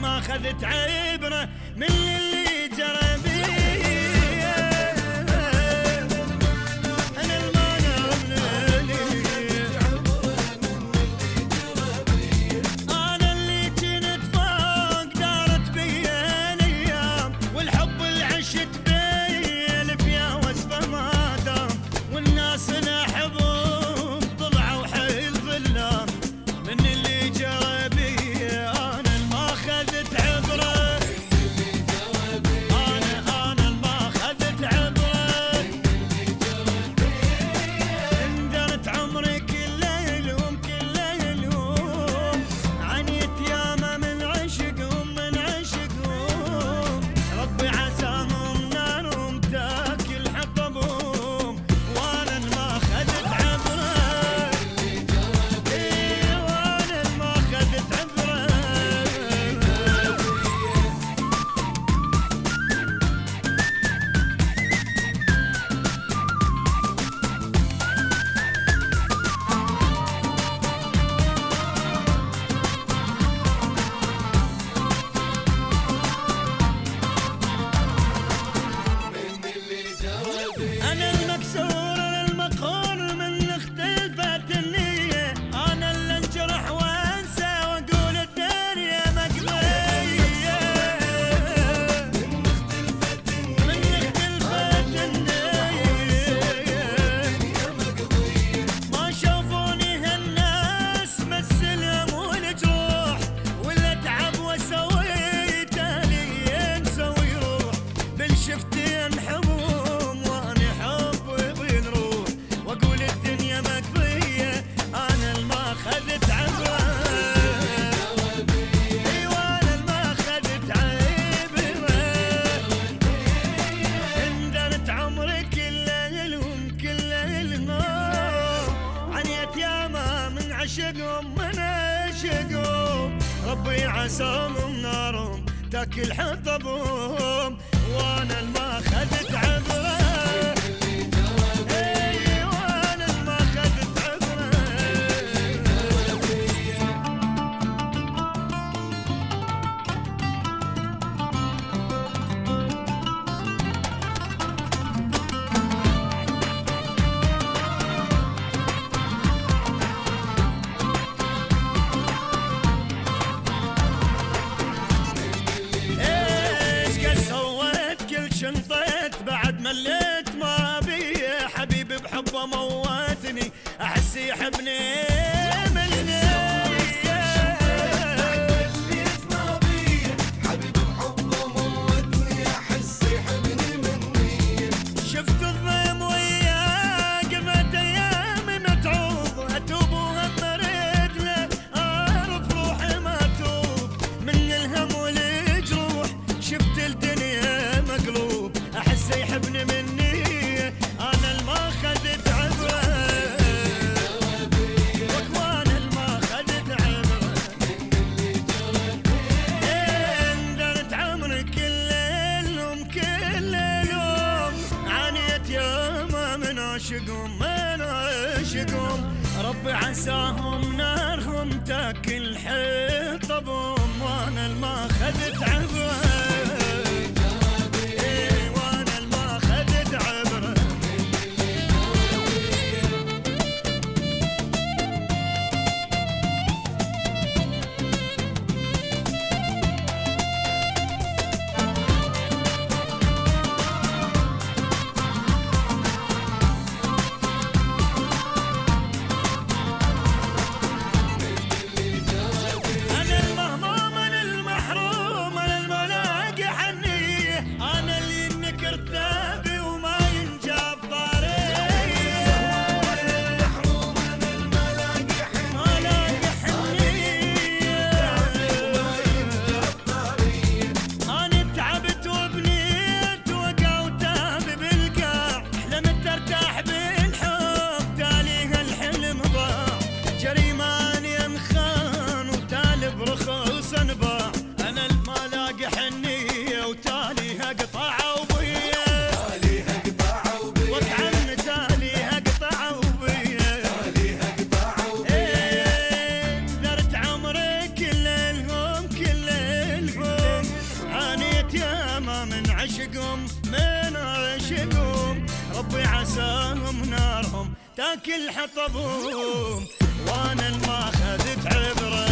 أخذت عبرة من اللي جرى بي. أنا اللي كنت فوق دارت بي الأيام، والحب اللي عشت بي الفيا وصفه ما دام، والناس نحبهم طلعوا حيل ظلام من اللي جرى بي. عشقهم من عشقهم ربي عساهم نارهم تاكل حطبهم، وانا الما خذت عبره. اي وانا الما خذت عبره. شنطيت بعد مليت ما بي حبيبي بحبه موتني احس يحبني مني. حبيبي بحبه موتني احس يحبني مني. شفت الضيم وياه قمت ايامي متعوب اتوب وهم اريد له اعرف روحي ما اتوب من الهم والجروح. شفت الدنيا مقلوب احسه يحبني مني انا الما خذت عبره. وانا الما خذت عبره. اندرت عمري كل اليوم كل اليوم عانيت ياما من عشقهم من عشقهم ربي عساهم نارهم تاكل حطبهم، وانا الما خذت عبره. السما من عشقهم من عشقهم، ربي عساهم نارهم تاكل حطبهم، وانا ما خذت عبره